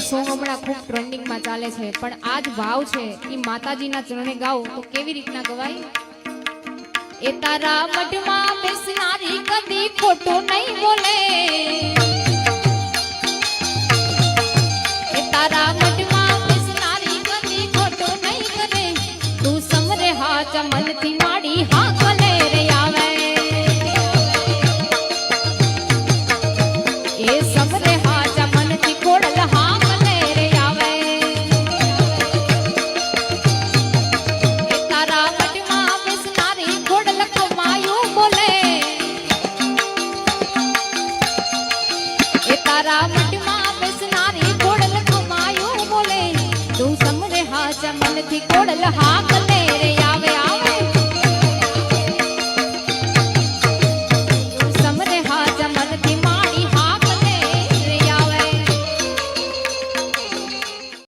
Song હમણાં ખૂબ trending માં ચાલે છે, પણ આજ ભાવ છે ઈ માતાજીના ચરણે ગાઓ તો કેવી રીતના ગવાય? એ તારા મઢમાં બેસનારી કદી ખોટું નહીં બોલે, એ તારા મઢમાં બેસનારી કદી ખોટું નહીં કરે, તું સમરે હાચા મનથી માડી હા ભલે રે આવે, એ સમરે હાચા મનથી ખોડલ હા ભલે રે આવે, એ તારા મઢમાં બેસનારી ખોડલ કમાયું બોલે, એ તારા મઢમાં બેસનારી ખોડલ કમાયું બોલે, તું સમરે હાચા મનથી ખોડલ હા ભલે